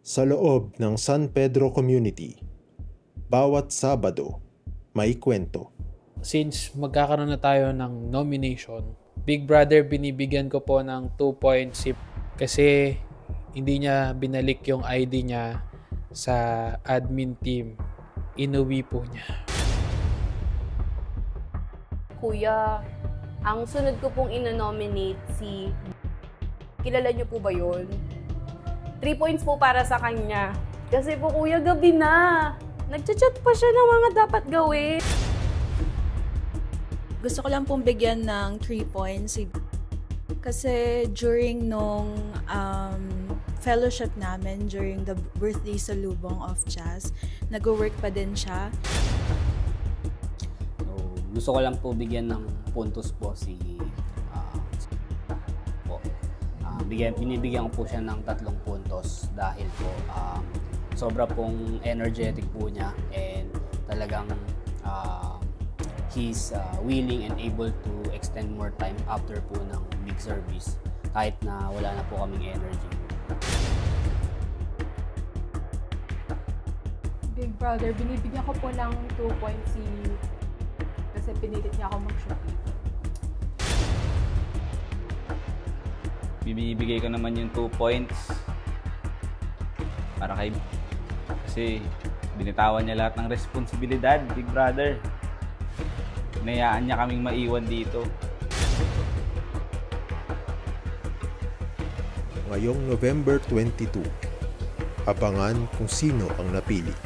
Sa loob ng San Pedro Community, bawat Sabado may kwento. Since magkakaroon na tayo ng nomination, Big Brother binibigyan ko po ng 2 points kasi hindi niya binalik yung ID niya sa admin team. Inuwi po niya. Kuya, ang sunod ko pong inonominate si... Kilala niyo po ba yun? 3 points po para sa kanya. Kasi po kuya, gabi na. Nagchat-chat pa siya ng mga dapat gawin. Gusto ko lang pong bigyan ng 3 points. Kasi during nung fellowship namin, during the birthday salubong of Jazz, nag-work pa din siya. So, gusto ko lang po bigyan ng puntos po binibigyan ko po siya ng 3 puntos dahil po sobra pong energetic po niya and talagang he's willing and able to extend more time after po ng big service kahit na wala na po kaming energy. Big Brother, binibigyan ko po ng 2 points kasi pinilit niya ako mag-shoot. Bibigay ko naman yung 2 points para kay kasi binitawan niya lahat ng responsibilidad, Big Brother. Hinayaan niya kaming maiwan dito. Ngayong November 22, abangan kung sino ang napili.